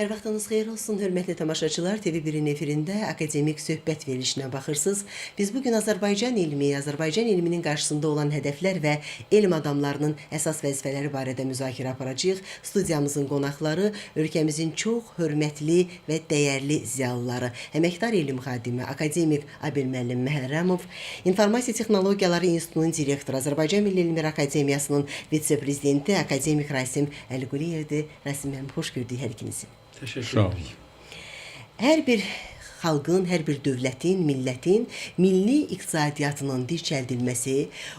Hər vaxtınız xeyir olsun, hörmətli tamaşaçılar. TV1-in efirində akademik söhbət verilişinə baxırsınız. Biz bugün Azərbaycan elminin qarşısında olan hədəflər və elm adamlarının əsas vəzifələri barədə müzakirə aparacağıq. Studiyamızın qonaqları ölkəmizin çox hörmətli və dəyərli ziyalıları, əməkdar elm xadimi, akademik Abel müəllim Məhərrəmov, İnformasiya Texnologiyaları İnstitutunun direktoru, Azərbaycan Milli Elmlər Akademiyasının vitse-prezidenti akademik Rasim Əliquliyevdir. Rasim müəllim, xoş gördük hər ikinizi. Təşəkkür ederim. Hər bir xalqın, hər bir dövlətin, millətin milli iqtisadiyyatının dirçəldilməsi,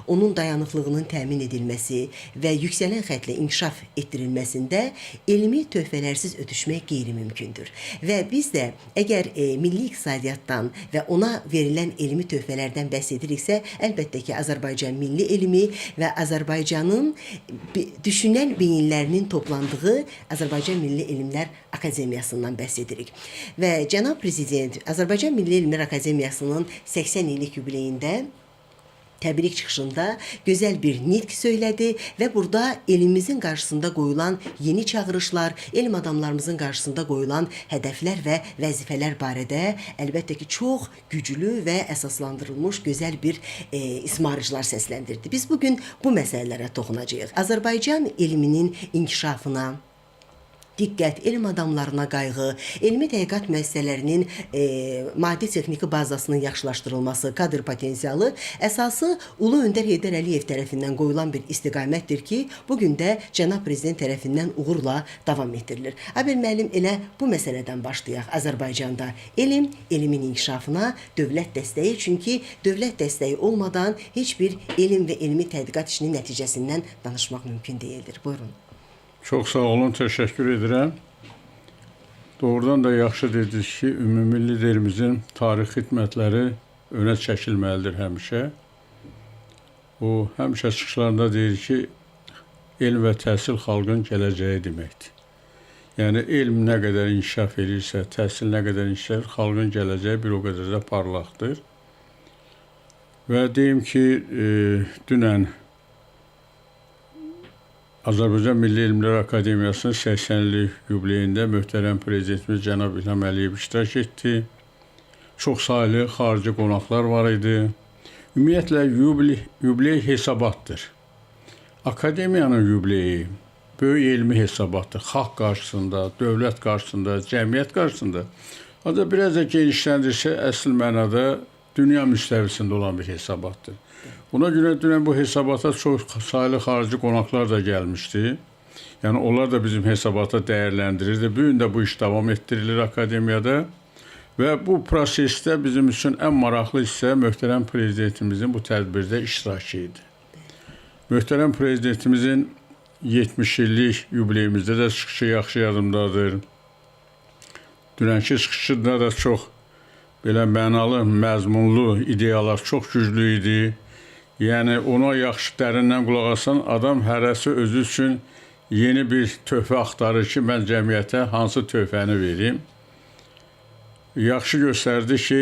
onun dayanıqlığının təmin edilməsi və yüksələn xəttlə inkişaf etdirilməsində elmi töhfələrsiz ötüşmək qeyri-mümkündür. Və biz də əgər milli iqtisadiyyatdan və ona verilən elmi töhfələrdən bəhs ediriksə, əlbəttə ki, Azərbaycan milli elmi və Azərbaycanın düşünən beyinlərinin toplandığı Azərbaycan Milli Elmlər Akademiyasından bəhs edirik. Və cənab prezident Azərbaycan Milli Elmlər Akademiyasının 80 illik yubileyində təbrik çıxışında gözəl bir nitq söylədi və burada elimizin qarşısında qoyulan yeni çağırışlar, elm adamlarımızın qarşısında qoyulan hədəflər və vəzifələr barədə əlbəttə ki, çox güclü və əsaslandırılmış gözəl bir ismarıcılar səsləndirdi. Biz bugün bu məsələlərə toxunacağıq. Azərbaycan elminin inkişafına diqqət, elm adamlarına qayğı, elmi tədqiqat müəssisələrinin maddi-texniki bazasının yaxşılaşdırılması, kadr potensialı əsası Ulu Öndər Heydər Əliyev tərəfindən qoyulan bir istiqamətdir ki, bugün də cənab prezident tərəfindən uğurla davam etdirilir. Abel müəllim, elə bu məsələdən başlayaq. Azərbaycanda elmin inkişafına dövlət dəstəyi, çünki dövlət dəstəyi olmadan heç bir elm və elmi tədqiqat işinin nəticəsindən danışmaq mümkün deyildir. Buyurun. Çox sağ olun, təşəkkür edirəm. Doğrudan da yaxşı dediniz ki, ümumilli dilimizin tarix xidmətləri önə çəkilməlidir həmişə. O, həmişə çıxışlarında deyir ki, elm və təhsil xalqın gələcəyi deməkdir. Yəni, elm nə qədər inkişaf edirsə, təhsil nə qədər inkişaf edir, xalqın gələcəyi bir o qədər də parlaqdır. Və deyim ki, dünən Azərbaycan Milli Elmlər Akademiyasının 80 illik yubileyində möhtərəm prezidentimiz cənab İlham Əliyev iştirak etdi. Çox saylı xarici qonaqlar var idi. Ümumiyyətlə, yubiley hesabatdır. Akademiyanın yubileyi böyük elmi hesabatdır. Xalq qarşısında, dövlət qarşısında, cəmiyyət qarşısında. Ancaq biraz da genişləndirsə, əsl mənada dünya müstəvisində olan bir hesabatdır. Buna görə dünən bu hesabata çox saylı xarici qonaqlar da gəlmişdi. Yəni, onlar da bizim hesabata dəyərləndirirdi. Bu gün də bu iş davam etdirilir akademiyada. Və bu prosesdə bizim üçün ən maraqlı hissə möhtərəm prezidentimizin bu tədbirdə iştirakı idi. Möhtərəm prezidentimizin 70 illik yubileyimizdə də çıxışı yaxşı yadımdadır. Dünənki çıxışında da çox belə mənalı, məzmunlu ideyalar çox güclü idi. Yəni, ona yaxşı dərindən qulaq asan adam hərəsi özü üçün yeni bir töhfə axtarır ki, mən cəmiyyətə hansı töhfəni verim. Yaxşı göstərdi ki,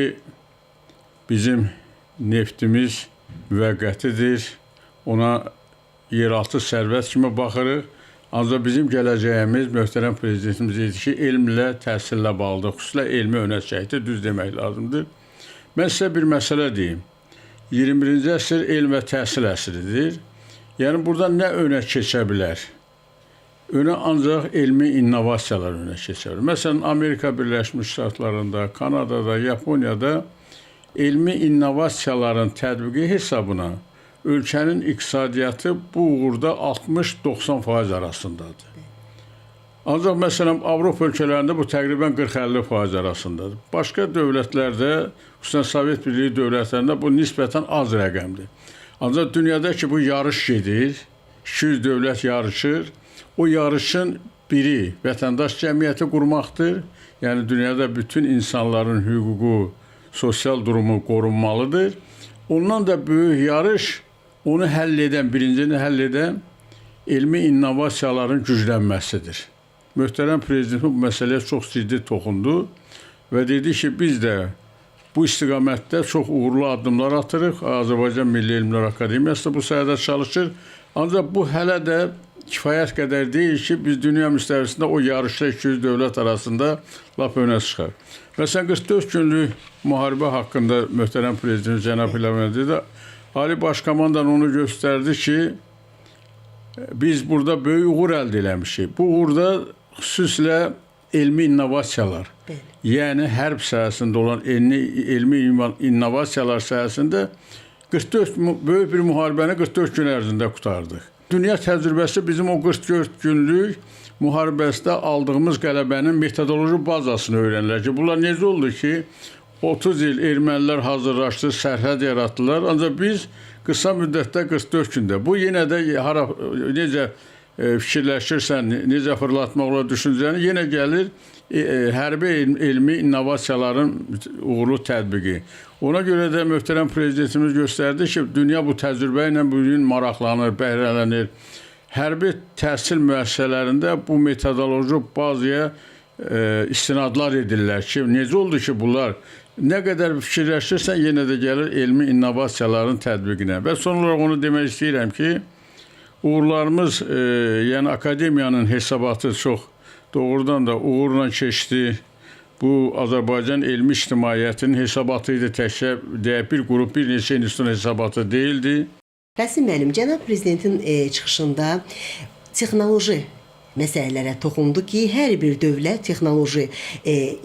bizim neftimiz müvəqqətidir. Ona yeraltı sərvət kimi baxırıq. Ancaq bizim gələcəyimiz, möhtərəm prezidentimiz dedi ki, elmlə, təhsillə bağlıdır. Xüsusilə elmi önə çəkdi, düz demək lazımdır. Mən sizə bir məsələ deyim. 21-ci əsr elm və təhsil əsridir. Yəni, burada nə önə keçə bilər? Önə ancaq elmi innovasiyalar önə keçə bilər. Məsələn, Amerika Birləşmiş Ştatlarında, Kanadada, Yaponiyada elmi innovasiyaların tətbiqi hesabına ölkənin iqtisadiyyatı bu uğurda 60-90% arasındadır. Ancaq, məsələn, Avropa ölkələrində bu təqribən 40-50% arasındadır. Başqa dövlətlərdə, xüsusən Sovet Birliyi dövlətlərində bu nisbətən az rəqəmdir. Ancaq dünyada ki, bu yarış gedir, 200 dövlət yarışır. O yarışın biri vətəndaş cəmiyyəti qurmaqdır. Yəni, dünyada bütün insanların hüququ, sosial durumu qorunmalıdır. Ondan da böyük yarış onu həll edən, birincini həll edən elmi innovasiyaların güclənməsidir. Möhtərəm prezident bu məsələyə çox ciddi toxundu və dedi ki, biz də bu istiqamətdə çox uğurlu addımlar atırıq. Azərbaycan Milli Elmlər Akademiyası da bu sahədə çalışır. Ancaq bu hələ də kifayət qədər deyil ki, biz dünya müstəvisində o yarışda 200 dövlət arasında lap önə çıxar. Məsələn, 44 günlük müharibə haqqında möhtərəm prezident cənab İlham Əliyev də Ali Baş Komandan onu göstərdi ki, biz burada böyük uğur əldə eləmişik. Bu uğurda xüsusilə elmi innovasiyalar, yəni hərb sahəsində olan elmi innovasiyalar sahəsində 44 böyük bir müharibəni 44 gün ərzində qurtardıq. Dünya təcrübəsi bizim o 44 günlük müharibəsində aldığımız qələbənin metodoloji bazasını öyrənirlər ki, bunlar necə oldu ki, 30 il ermənilər hazırlaşdı, sərhəd yaratdılar, ancaq biz qısa müddətdə 44 gündə. Bu yenə də necə fikirləşirsən, necə fırlatmaq olar düşüncəni, yenə gəlir hərbi elmi innovasiyaların uğurlu tətbiqi. Ona görə də möhtərəm prezidentimiz göstərdi ki, dünya bu təcrübə ilə bugün maraqlanır, bəhrələnir. Hərbi təhsil müəssisələrində bu metodoloji bazaya istinadlar edirlər ki, necə oldu ki, bunlar nə qədər fikirləşirsən, yenə də gəlir elmi innovasiyaların tətbiqinə. Və son olaraq onu demək istəyirəm ki, uğurlarımız, yəni akademiyanın hesabatı çox doğrudan da uğurla keçdi. Bu Azərbaycan elmi ictimaiyyətinin hesabatı idi, təkcə bir qrup, bir neçə institutun hesabatı deyildi. Rəsim müəllim, cənab prezidentin çıxışında texnoloji məsələlərə toxundu ki, hər bir dövlət texnoloji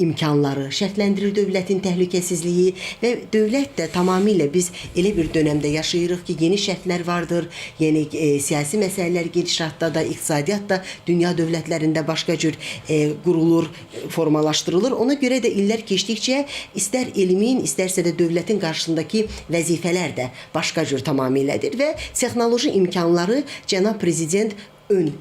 imkanları şərtləndirir, dövlətin təhlükəsizliyi və dövlət də tamamilə biz elə bir dönəmdə yaşayırıq ki, yeni şərtlər vardır, yeni siyasi məsələlər gedişatda da, iqtisadiyyat da dünya dövlətlərində başqa cür qurulur, formalaşdırılır. Ona görə də illər keçdikcə istər elmin, istərsə də dövlətin qarşısındakı vəzifələr də başqa cür tamamilədir və texnoloji imkanları cənab prezident ön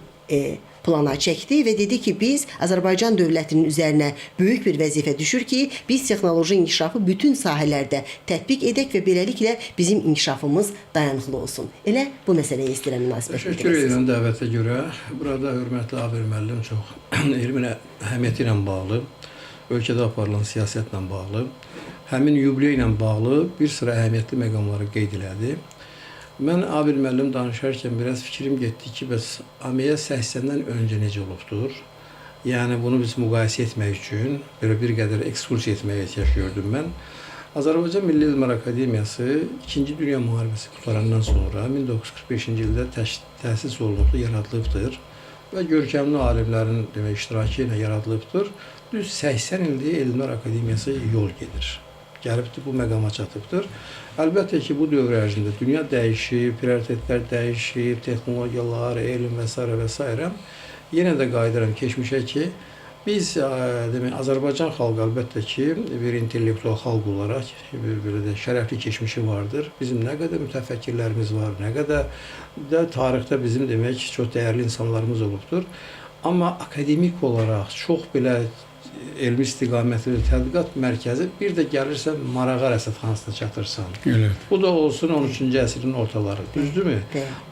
plana çəkdi və dedi ki, biz Azərbaycan dövlətinin üzərinə böyük bir vəzifə düşür ki, biz texnoloji inkişafı bütün sahələrdə tətbiq edək və beləliklə bizim inkişafımız dayanıqlı olsun. Elə bu məsələyə istəyirəm münasibət bildirəsiniz. Təşəkkür edirəm dəvətə görə. Burada hörmətli Abir müəllim çox elmin əhəmiyyəti ilə bağlı, ölkədə aparılan siyasətlə bağlı, həmin yubileyi ilə bağlı bir sıra əhəmiyyətli məqamları qeyd elədi. Mən Abir müəllim danışarkən biraz fikrim getdi ki, bəs AMEyə 80-dən öncə necə olubdur? Yəni, bunu biz müqayisə etmək üçün belə bir qədər ekskursiya etməyə ehtiyac gördüm mən. Azərbaycan Milli Elmlər Akademiyası 2-ci Dünya Müharibəsi qurtarandan sonra 1945-ci ildə təsis olunubdur, yaradılıbdır və görkəmli alimlərin iştirakı ilə yaradılıbdır. Düz 80 ildir Elmlər Akademiyası yol gedir. Gəlibdir, bu məqama çatıbdır. Əlbəttə ki, bu dövr ərzində dünya dəyişib, prioritetlər dəyişib, texnologiyalar, elm və s. və s. Yenə də qayıdıram keçmişə ki, biz Azərbaycan xalqı əlbəttə ki, bir intellektual xalq olaraq belə də şərəfli keçmişi vardır. Bizim nə qədər mütəfəkkirlərimiz var, nə qədər də tarixdə bizim demək çox dəyərli insanlarımız olubdur. Amma akademik olaraq çox belə elmi istiqamətli tədqiqat mərkəzi bir də gəlirsən Marağa rəsədxanasına çatırsan. Bu da olsun 13-cü əsrin ortaları, düzdürmü?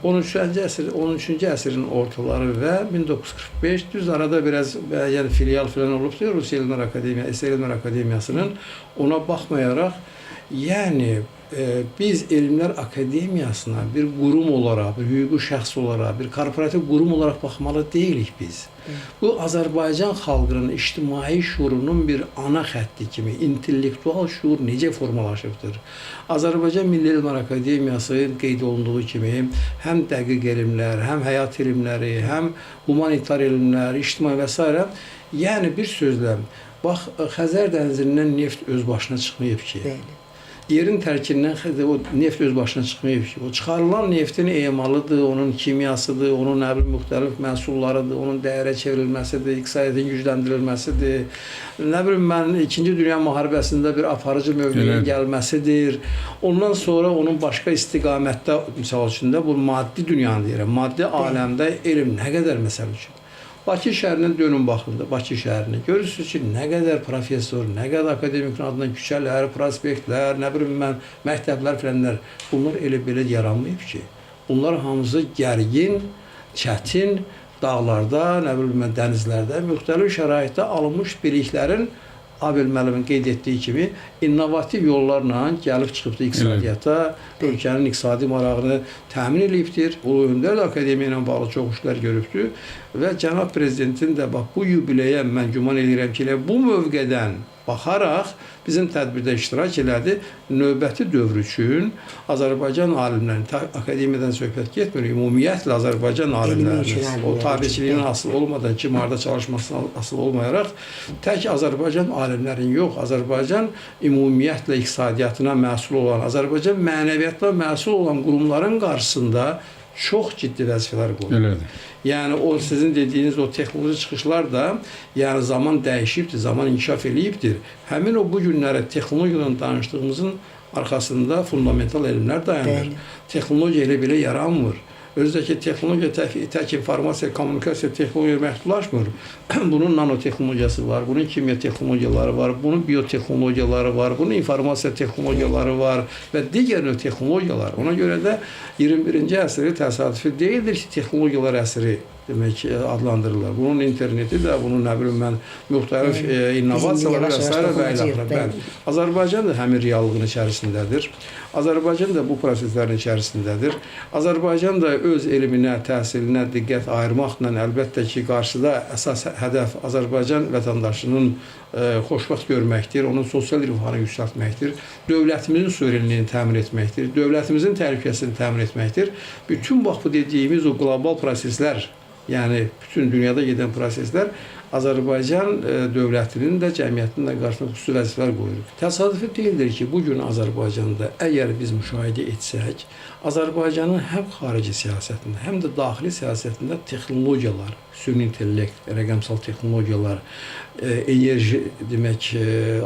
13-cü əsrin ortaları və 1945 düz arada biraz yəni filial falan olubdur Rusiya Elmlər Akademiyası, SR Elmlər Akademiyasının. Ona baxmayaraq, yəni biz Elmlər Akademiyasına bir qurum olaraq, bir hüquqi şəxs olaraq, bir korporativ qurum olaraq baxmalı deyilik biz. Bu Azərbaycan xalqının ictimai şuurunun bir ana xətti kimi intellektual şuur necə formalaşıbdır? Azərbaycan Milli Elmlər Akademiyası qeyd olunduğu kimi həm dəqiq elmlər, həm həyat elmləri, həm humanitar elmlər, ictimai və s. Yəni bir sözlə, bax Xəzər dənizindən neft öz başına çıxmayıb ki. Yerin tərkindən o neft öz başına çıxmayıb ki, o çıxarılan neftin emalıdır, onun kimyasıdır, onun müxtəlif məhsullarıdır, onun dəyərə çevrilməsidir, iqtisadiyyatın gücləndirilməsidir. Nə bilim mən 2-ci Dünya Müharibəsində bir aparıcı mövqeyə gəlməsidir. Ondan sonra onun başqa istiqamətdə, misal üçün də bu maddi dünyanı deyirəm, maddi aləmdə elm nə qədər məsəl üçün. Bakı şəhərinə dönün baxın da, Bakı şəhərinə. Görürsünüz ki, nə qədər professor, nə qədər akademik adına küçələr, prospektlər, nə bilim mən, məktəblər, fələnlər. Bunlar elə belə yaranmayıb ki. Bunlar hamısı gərgin, çətin, dağlarda, nə bilim mən, dənizlərdə, müxtəlif şəraitdə alınmış biliklərin Abel müəllimin qeyd etdiyi kimi innovativ yollarla gəlib çıxıbdı iqtisadiyyata, ölkənin iqtisadi marağını təmin edibdir. Ulu Öndər də akademiya ilə bağlı çox işlər görübdür və cənab prezidentin də bax bu yubileyə mən güman edirəm ki, elə bu mövqedən baxaraq bizim tədbirdə iştirak elədi. Növbəti dövr üçün Azərbaycan alimlərinin, akademiyadan söhbət getmir, ümumiyyətlə Azərbaycan alimlərinin, o tabiçiliyin asılı olmadan, kim harda çalışmasına asılı olmayaraq, tək Azərbaycan alimlərin yox, Azərbaycan ümumiyyətlə iqtisadiyyatına məsul olan, Azərbaycan mənəviyyatına məsul olan qurumların qarşısında çox ciddi vəzifələr qoyur. Elədir. Yəni o sizin dediyiniz o texnoloji çıxışlar da yəni zaman dəyişibdir, zaman inkişaf eləyibdir. Həmin o bu günlərə texnologiyadan danışdığımızın arxasında fundamental elmlər dayanır. Texnologiya elə belə yaranmır. Özdəki texnologiya tək informasiya, kommunikasiya texnologiya məhdudlaşmır. Bunun nanotexnologiyası var, bunun kimya texnologiyaları var, bunun biotexnologiyaları var, bunun informasiya texnologiyaları var və digər növ texnologiyalar. Ona görə də 21-ci əsri təsadüfi deyildir ki, texnologiyalar əsri demək adlandırırlar. Bunun interneti də, bunun nə bilim mən müxtəlif innovasiyalar və s. və ilaxır. Azərbaycan da həmin reallığın içərisindədir. Azərbaycan da bu proseslərin içərisindədir. Azərbaycan da öz elminə, təhsilinə diqqət ayırmaqla əlbəttə ki, qarşıda əsas hədəf Azərbaycan vətəndaşının xoşbəxt görməkdir, onun sosial rifahını yüksəltməkdir, dövlətimizin suverenliyini təmin etməkdir, dövlətimizin təhlükəsini təmin etməkdir. Bütün bax bu dediyimiz o qlobal proseslər, yəni bütün dünyada gedən proseslər Azərbaycan dövlətinin də, cəmiyyətinin də qarşısında xüsusi vəzifələr qoyur. Təsadüfi deyildir ki, bugün Azərbaycanda əgər biz müşahidə etsək, Azərbaycanın həm xarici siyasətində, həm də daxili siyasətində texnologiyalar, süni intellekt, rəqəmsal texnologiyalar, enerji, demək,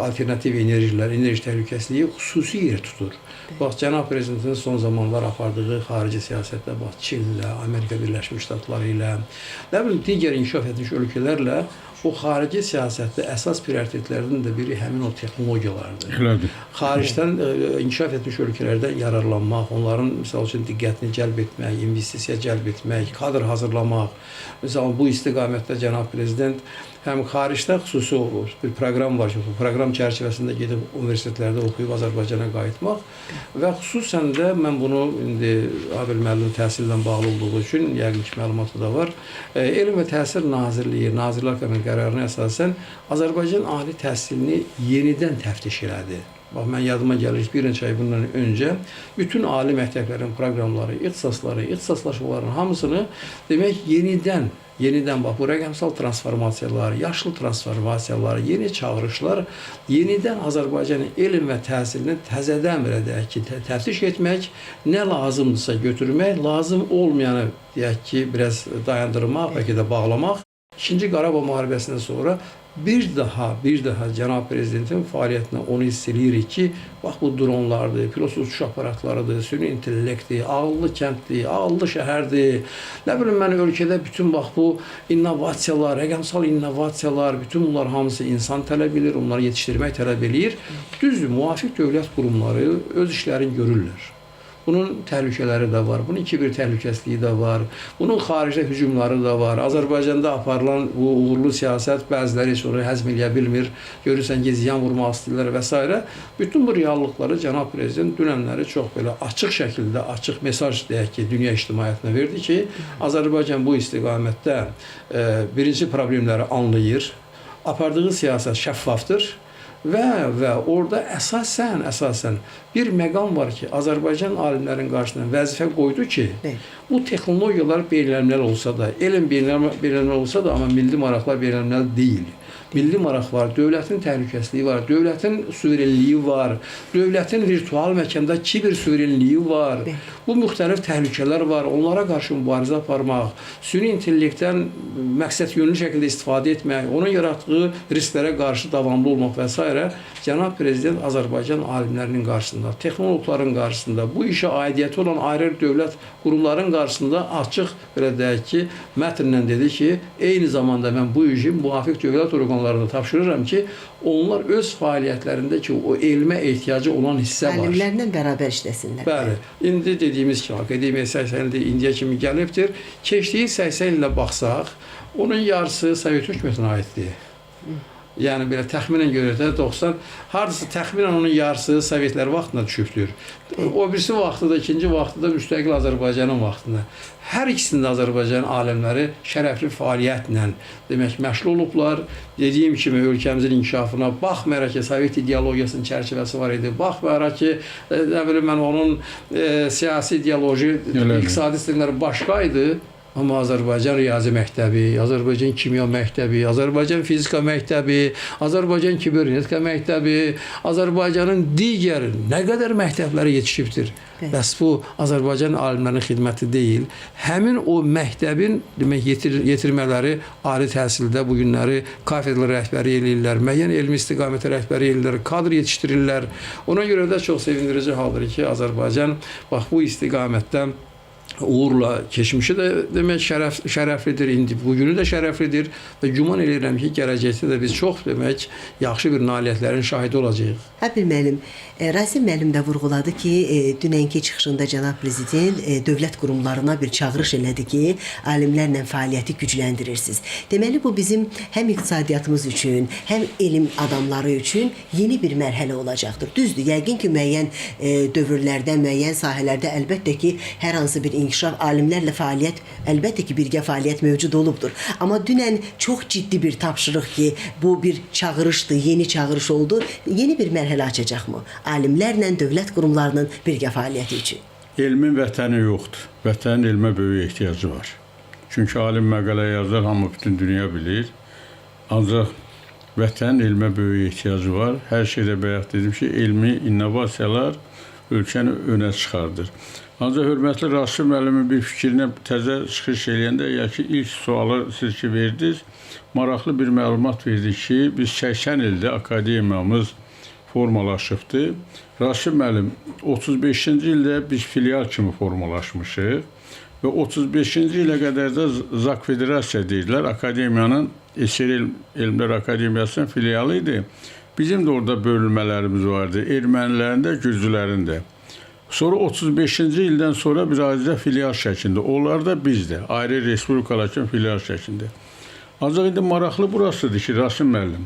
alternativ enerjilər, enerji təhlükəsizliyi xüsusi yer tutur. Bax, cənab prezidentin son zamanlar apardığı xarici siyasətdə, bax, Çinlə, Amerika Birləşmiş Ştatları ilə, nə bilim, digər inkişaf etmiş ölkələrlə o xarici siyasətdə əsas prioritetlərdən də biri həmin o texnologiyalardır. Elədir. Xaricdən inkişaf etmiş ölkələrdən yararlanmaq, onların misal üçün diqqətini cəlb etmək, investisiya cəlb etmək, kadr hazırlamaq. Məsələn, bu istiqamətdə cənab prezident həm xaricdə xüsusi bir proqram var ki, bu proqram çərçivəsində gedib universitetlərdə oxuyub Azərbaycana qayıtmaq və xüsusən də mən bunu indi Abel müəllim təhsillə bağlı olduğu üçün yəqin ki, məlumatı da var. Elm və Təhsil Nazirliyi, Nazirlər Kabineti qərarına əsasən Azərbaycan ali təhsilini yenidən təftiş elədi. Bax, mən yadıma gəlir ki, bir neçə ay bundan öncə bütün ali məktəblərin proqramları, ixtisaslaşmaların hamısını demək yenidən bax, bu rəqəmsal transformasiyalar, yaşlı transformasiyalar, yeni çağırışlar, yenidən Azərbaycanın elm və təhsilini təzədən belə ki, təftiş etmək, nə lazımdırsa götürmək, lazım olmayanı deyək ki, biraz dayandırmaq, bəlkə də bağlamaq. İkinci Qarabağ müharibəsindən sonra bir daha cənab prezidentin fəaliyyətinə onu hiss edirik ki, bax bu dronlardır, pilotsuz uçuş aparatlarıdır, süni intellektdir, ağıllı kənddir, ağıllı şəhərdir. Nə bilim mən ölkədə bütün bax bu innovasiyalar, rəqəmsal innovasiyalar, bütün bunlar hamısı insan tələb edir, onları yetişdirmək tələb edir. Düzdür, müvafiq dövlət qurumları öz işlərini görürlər. Bunun təhlükələri də var, bunun kibir təhlükəsizliyi də var, bunun xaricdə hücumları da var. Azərbaycanda aparılan bu uğurlu siyasət bəziləri sonra həzm eləyə bilmir, görürsən ki, ziyan vurmaq istəyirlər və s. Bütün bu reallıqları cənab prezident dünənləri çox belə açıq şəkildə, açıq mesaj deyək ki, dünya ictimaiyyətinə verdi ki, Azərbaycan bu istiqamətdə birinci problemləri anlayır, apardığı siyasət şəffafdır. Və orada əsasən bir məqam var ki, Azərbaycan alimlərin qarşısına vəzifə qoydu ki, bu texnologiyalar beynəlmiləl olsa da, elm beynəlmiləl olsa da, amma milli maraqlar beynəlmiləl deyil. Milli maraq var, dövlətin təhlükəsizliyi var, dövlətin suverenliyi var, dövlətin virtual məkanda kiber suverenliyi var. Bu müxtəlif təhlükələr var, onlara qarşı mübarizə aparmaq, süni intellektdən məqsədyönlü şəkildə istifadə etmək, onun yaratdığı risklərə qarşı davamlı olmaq və s. Cənab prezident Azərbaycan alimlərinin qarşısında, texnoloqların qarşısında, bu işə aidiyyəti olan ayrı dövlət qurumların qarşısında açıq belə deyək ki, mətnlə dedi ki, eyni zamanda mən bu işi müvafiq dövlət orqanlarına tapşırıram ki, onlar öz fəaliyyətlərində ki, o elmə ehtiyacı olan hissə var. Alimlərlə bərabər işləsinlər. Bəli. İndi dediyimiz kimi, akademiya 80 ildə indiyə kimi gəlibdir. Keçdiyi 80 ilə baxsaq, onun yarısı Sovet hökumətinə aiddir. Yəni belə təxminən görə də 90, hardasa təxminən onun yarısı Sovetlər vaxtında düşübdür. O birisi vaxtı da, ikinci vaxtı da müstəqil Azərbaycanın vaxtında. Hər ikisində Azərbaycan alimləri şərəfli fəaliyyətlə demək məşğul olublar. Dediyim kimi ölkəmizin inkişafına baxmayaraq ki, Sovet ideologiyasının çərçivəsi var idi. Baxmayaraq ki, nə bilim mən onun siyasi ideoloji, iqtisadi sistemləri başqa idi. Amma Azərbaycan Riyazi Məktəbi, Azərbaycan Kimya Məktəbi, Azərbaycan Fizika Məktəbi, Azərbaycan Kibernetika Məktəbi, Azərbaycanın digər nə qədər məktəbləri yetişibdir. Bəs bu Azərbaycan alimlərinin xidməti deyil. Həmin o məktəbin demək yetirmələri ali təhsildə bu günləri kafedra rəhbəri eləyirlər, müəyyən elmi istiqamətə rəhbəri eləyirlər, kadr yetişdirirlər. Ona görə də çox sevindirici haldır ki, Azərbaycan bax bu istiqamətdə uğurla keçmişi də demək şərəflidir, indi bugünü də şərəflidir və güman edirəm ki, gələcəkdə də biz çox demək yaxşı bir nailiyyətlərin şahidi olacağıq. Həbib müəllim, Rasim müəllim də vurğuladı ki, dünənki çıxışında cənab prezident dövlət qurumlarına bir çağırış elədi ki, alimlərlə fəaliyyəti gücləndirirsiniz. Deməli bu bizim həm iqtisadiyyatımız üçün, həm elm adamları üçün yeni bir mərhələ olacaqdır. Düzdür, yəqin ki, müəyyən dövrlərdə, müəyyən sahələrdə əlbəttə ki, hər hansı bir inkişaf, alimlərlə fəaliyyət, əlbəttə ki, birgə fəaliyyət mövcud olubdur. Amma dünən çox ciddi bir tapşırıq ki, bu bir çağırışdır, yeni çağırış oldu. Yeni bir mərhələ açacaqmı? Alimlərlə dövlət qurumlarının birgə fəaliyyəti üçün. Elmin vətəni yoxdur. Vətənin elmə böyük ehtiyacı var. Çünki alim məqalə yazar, hamı bütün dünya bilir. Ancaq vətənin elmə böyük ehtiyacı var. Hər şeydə bayaq dedim ki, elmi innovasiyalar ölkəni önə çıxardır. Ancaq hörmətli Rasim müəllimin bir fikrinə təzə çıxış eləyəndə, ya ki, ilk sualı siz ki verdiniz, maraqlı bir məlumat verdik ki, biz 80 ildə akademiyamız formalaşıbdır. Rasim müəllim, 35-ci ildə biz filial kimi formalaşmışıq və 35-ci ilə qədər də ZAK Federasiya deyirlər, akademiyanın, SR Elmlər Akademiyasının filialı idi. Bizim də orada bölünmələrimiz vardı, ermənilərin də, gürcülərin də. Sonra 35-ci ildən sonra bir ayrıca filial şəklində, onlar da bizdə, ayrı respublikalar üçün filial şəklində. Ancaq indi maraqlı burasıdır ki, Rasim müəllim,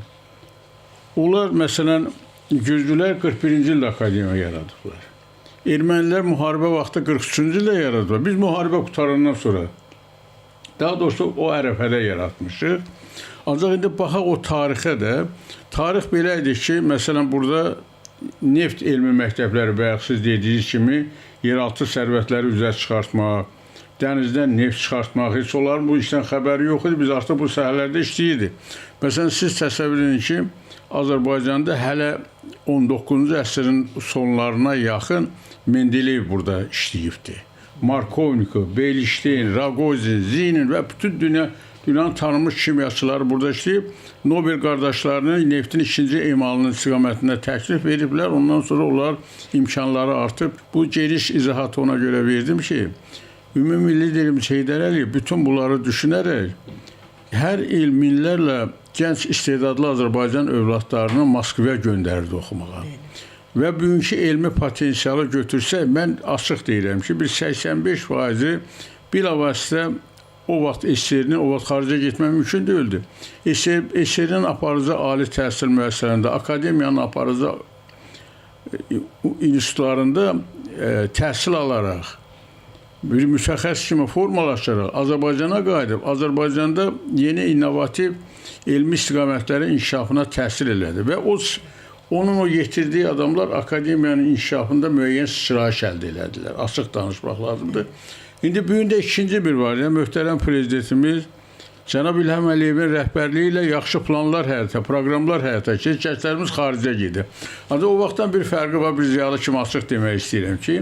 onlar məsələn, gürcülər 41-ci ildə akademiya yaradıblar. Ermənilər müharibə vaxtı 43-cü ildə yaradıblar. Biz müharibə qutarandan sonra, daha doğrusu o ərəfədə yaratmışıq. Ancaq indi baxaq o tarixə də, tarix belə idi ki, məsələn, burada neft elmi məktəbləri bayaq siz dediyiniz kimi yeraltı sərvətləri üzə çıxartmaq, dənizdən neft çıxartmaq, heç onların bu işdən xəbəri yox idi. Biz artıq bu sahələrdə işləyirdik. Məsələn, siz təsəvvür edin ki, Azərbaycanda hələ 19-cu əsrin sonlarına yaxın Mendeleyev burada işləyibdi. Markovnikov, Beylişteyn, Ragozin, Zinin və bütün dünyanın tanınmış kimyaçıları burada işləyib. Nobel qardaşlarını neftin ikinci emalının istiqamətində təklif veriblər. Ondan sonra onlar imkanları artıb. Bu geniş izahatı ona görə verdim ki, Ümumilli liderimiz Heydər Əliyev bütün bunları düşünərək hər il minlərlə gənc istedadlı Azərbaycan övladlarını Moskvaya göndərdi oxumağa. Və bugünkü elmi potensialı götürsək, mən açıq deyirəm ki, bir 85% bilavasitə o vaxt SSR-nin o vaxt xaricə getmək mümkün deyildi. SSR-nin aparıcı ali təhsil müəssisələrində, akademiyanın aparıcı institutlarında təhsil alaraq, bir mütəxəssis kimi formalaşaraq Azərbaycana qayıdıb, Azərbaycanda yeni innovativ elmi istiqamətlərin inkişafına təsir elədi və onun o yetirdiyi adamlar akademiyanın inkişafında müəyyən sıçrayış əldə elədilər. Açıq danışmaq lazımdır. İndi bu gün də ikinci bir var. Möhtərəm prezidentimiz cənab İlham Əliyevin rəhbərliyi ilə yaxşı planlar həyata, proqramlar həyata ki, gənclərimiz xaricə gedir. Ancaq o vaxtdan bir fərqi var, bir ziyalı kimi açıq demək istəyirəm ki,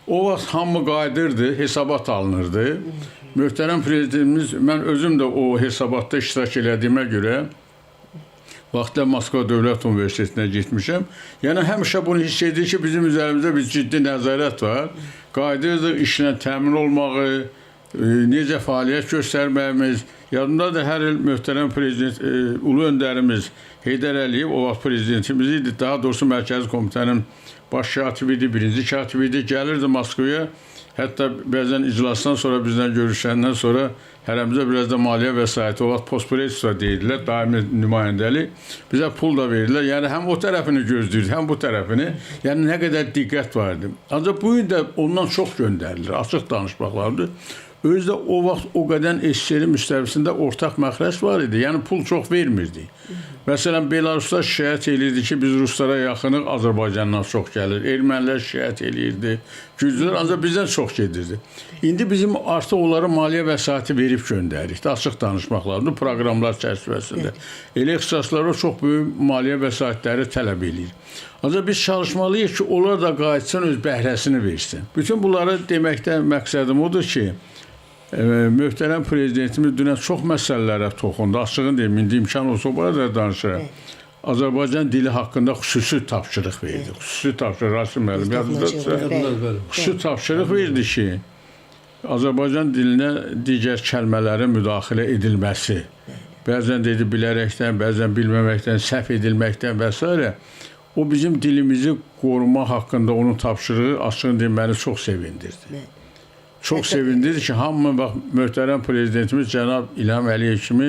o vaxt hamı qayıdırdı, hesabat alınırdı. Möhtərəm prezidentimiz, mən özüm də o hesabatda iştirak elədiyimə görə vaxtda Moskva Dövlət Universitetinə getmişəm. Yəni, həmişə bunu hiss edir ki, bizim üzərimizdə bir ciddi nəzarət var. Qayıdırdıq işlə təmin olmağı, necə fəaliyyət göstərməyimiz. Yadımdadır, hər il möhtərəm prezident, ulu öndərimiz Heydər Əliyev, o vaxt prezidentimiz idi, daha doğrusu Mərkəzi Komitənin baş katibi idi, birinci katibi idi, gəlirdi Moskvaya Hətta bəzən iclasdan sonra bizdən görüşəndən sonra hərəmizə biraz da maliyyə vəsaiti, o vaxt postprezidentə deyirlər, daimi nümayəndəlik. Bizə pul da verirlər. Yəni həm o tərəfini gözləyir, həm bu tərəfini. Yəni nə qədər diqqət var idi. Ancaq bu gün də ondan çox göndərilir. Açıq danışmaq lazımdır. Özü də o vaxt o qədər SSR müstəvisində ortaq məxrəc var idi. Yəni pul çox vermirdi. Məsələn, Belaruslar şikayət edirdi ki, biz Ruslara yaxınıq, Azərbaycandan çox gəlir. Ermənilər şikayət edirdi. Gürcülər ancaq bizdən çox gedirdi. İndi bizim artıq onlara maliyyə vəsaiti verib göndəririk. Açıq danışmaq lazımdır proqramlar çərçivəsində. Elə ixtisaslara çox böyük maliyyə vəsaitləri tələb edir. Ancaq biz çalışmalıyıq ki, onlar da qayıtsın, öz bəhrəsini versin. Bütün bunları deməkdə məqsədim odur ki, möhtərəm prezidentimiz dünən çox məsələlərə toxundu. Açığını deyim, indi imkan olsa burada danışıram. Azərbaycan dili haqqında xüsusi tapşırıq verdi. Xüsusi tapşırıq, Rasim müəllim, yadındadır. Xüsusi tapşırıq verdi ki, Azərbaycan dilinə digər kəlmələrin müdaxilə edilməsi, bəzən dedi bilərəkdən, bəzən bilməməkdən, səhv edilməkdən və s. O bizim dilimizi qoruma haqqında onun tapşırığı açığını deyim, məni çox sevindirdi. Çox sevindirdi ki, hamı bax, möhtərəm prezidentimiz cənab İlham Əliyev kimi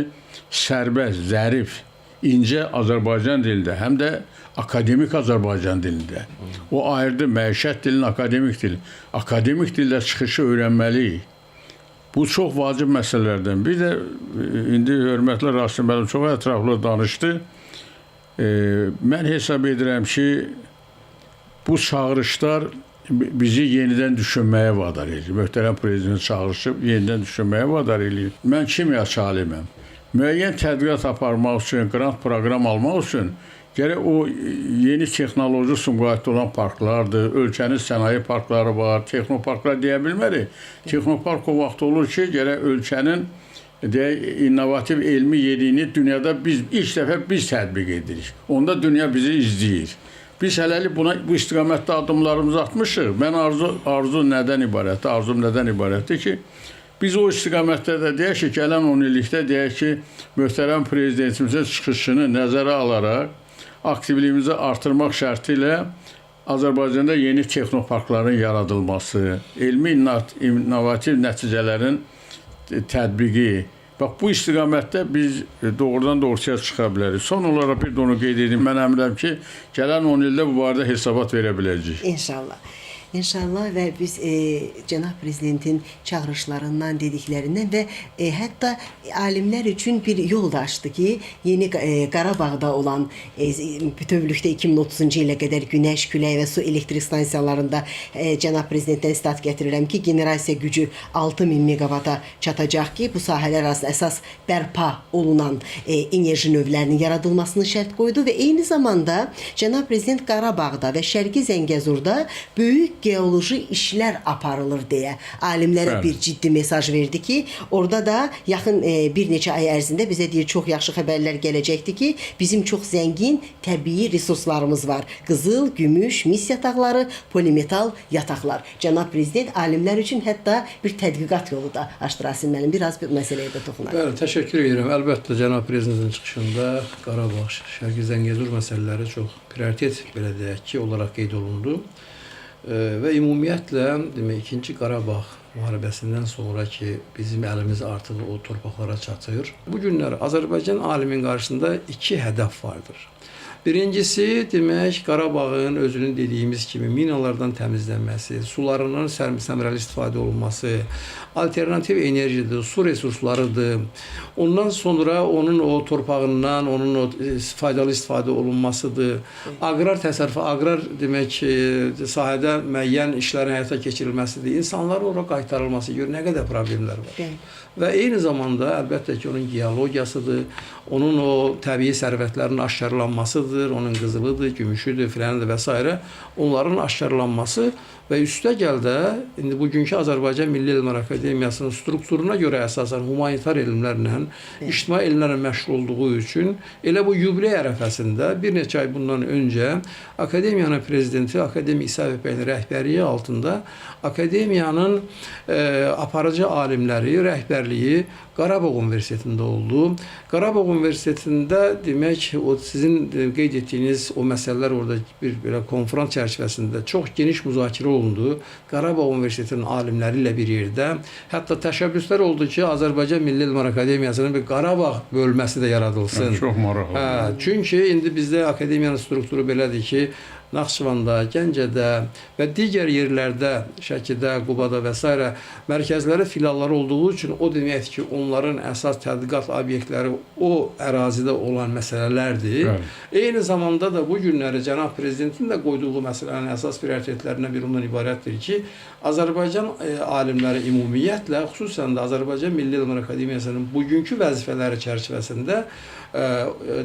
sərbəst, zərif, incə Azərbaycan dilində, həm də akademik Azərbaycan dilində. O ayırdı məişət dilini, akademik dil. Akademik dildə çıxışı öyrənməliyik. Bu çox vacib məsələlərdən. Bir də indi hörmətli Rasim müəllim çox ətraflı danışdı. Mən hesab edirəm ki, bu çağırışlar bizi yenidən düşünməyə vadar edir. Möhtərəm prezident çağırışıb yenidən düşünməyə vadar edir. Mən kimyaçı aliməm. Müəyyən tədqiqat aparmaq üçün, qrant proqram almaq üçün gərək o yeni texnoloji sumqayıtda olan parklardır, ölkənin sənaye parkları var, texnoparklar deyə bilmərik. Texnopark o vaxt olur ki, gərək ölkənin innovativ elmi yediyini dünyada biz ilk dəfə biz tətbiq edirik. Onda dünya bizi izləyir. Biz hələlik bu istiqamətdə addımlarımızı atmışıq. Mən arzu nədən ibarətdir? Arzum nədən ibarətdir ki, biz o istiqamətdə də deyək ki, gələn 10 illikdə deyək ki, möhtərəm prezidentimizin çıxışını nəzərə alaraq aktivliyimizi artırmaq şərti ilə Azərbaycanda yeni texnoparkların yaradılması, elmi innovativ nəticələrin tətbiqi. Bax, bu istiqamətdə biz doğrudan-doğruya çıxa bilərik. Son olaraq bir də onu qeyd edeyim. Mən əminəm ki, gələn 10 ildə bu barədə hesabat verə biləcəyik. İnşallah. İnşallah və biz cənab prezidentin çağırışlarından, dediklərindən və hətta alimlər üçün bir yol da açdı ki, yeni Qarabağda olan bütövlükdə 2030-cu ilə qədər günəş, külək və su elektrik stansiyalarında cənab prezidentdən istat gətirirəm ki, generasiya gücü 6000 megavata çatacaq ki, bu sahələr arasında əsas bərpa olunan enerji növlərinin yaradılmasını şərt qoydu və eyni zamanda cənab prezident Qarabağda və Şərqi Zəngəzurda böyük geoloji işlər aparılır deyə alimlərə bir ciddi mesaj verdi ki, orada da yaxın bir neçə ay ərzində bizə deyir çox yaxşı xəbərlər gələcəkdir ki, bizim çox zəngin təbii resurslarımız var. Qızıl, gümüş, mis yataqları, polimetal yataqlar. Cənab prezident alimlər üçün hətta bir tədqiqat yolu da açdı. Rasim müəllim, biraz bir məsələyə də toxunaq. Bəli, təşəkkür edirəm. Əlbəttə cənab prezidentin çıxışında Qarabağ, Şərqi Zəngəzur məsələləri çox prioritet belə deyək ki, olaraq qeyd olundu. Və ümumiyyətlə demək, 2-ci Qarabağ müharibəsindən sonra ki, bizim əlimiz artıq o torpaqlara çatır. Bu günlər Azərbaycan alimin qarşısında 2 hədəf vardır. Birincisi, demək, Qarabağın özünün dediyimiz kimi minalardan təmizlənməsi, sularının səmərəli istifadə olunması, alternativ enerjidir, su resurslarıdır. Ondan sonra onun o torpağından, onun o faydalı istifadə olunmasıdır. Aqrar təsərrüfü, aqrar demək, sahədə müəyyən işlərin həyata keçirilməsidir. İnsanların ora qaytarılması görə nə qədər problemlər var. Və eyni zamanda əlbəttə ki, onun geologiyasıdır, onun o təbii sərvətlərin aşkarlanmasıdır, onun qızılıdır, gümüşüdür, filanıdır və s. Onların aşkarlanması və üstəgəl də indi bugünkü Azərbaycan Milli Elmlər Akademiyasının strukturuna görə əsasən humanitar elmlərlə, ictimai elmlərlə məşğul olduğu üçün elə bu yubiley ərəfəsində bir neçə ay bundan öncə Akademiyanın prezidenti Akademik İsa'ov bəyin rəhbərliyi altında Akademiyanın aparıcı alimləri, rəhbərliyi Qarabağ Universitetində oldu. Qarabağ Universitetində demək, o sizin qeyd etdiyiniz o məsələlər orada bir belə konferans çərçivəsində çox geniş müzakirə olundu. Qarabağ Universitetinin alimləri ilə bir yerdə. Hətta təşəbbüslər oldu ki, Azərbaycan Milli Elmlər Akademiyasının bir Qarabağ bölməsi də yaradılsın. Çox maraqlı. Çünki indi bizdə akademiyanın strukturu belədir ki, Naxçıvanda, Gəncədə və digər yerlərdə, Şəkidə, Qubada və s. mərkəzləri, filialları olduğu üçün o deməkdir ki, onların əsas tədqiqat obyektləri o ərazidə olan məsələlərdir. Bəli. Eyni zamanda da bu günləri cənab prezidentin də qoyduğu məsələnin əsas prioritetlərindən biri ondan ibarətdir ki, Azərbaycan alimləri ümumiyyətlə, xüsusən də Azərbaycan Milli Elmlər Akademiyasının bugünkü vəzifələri çərçivəsində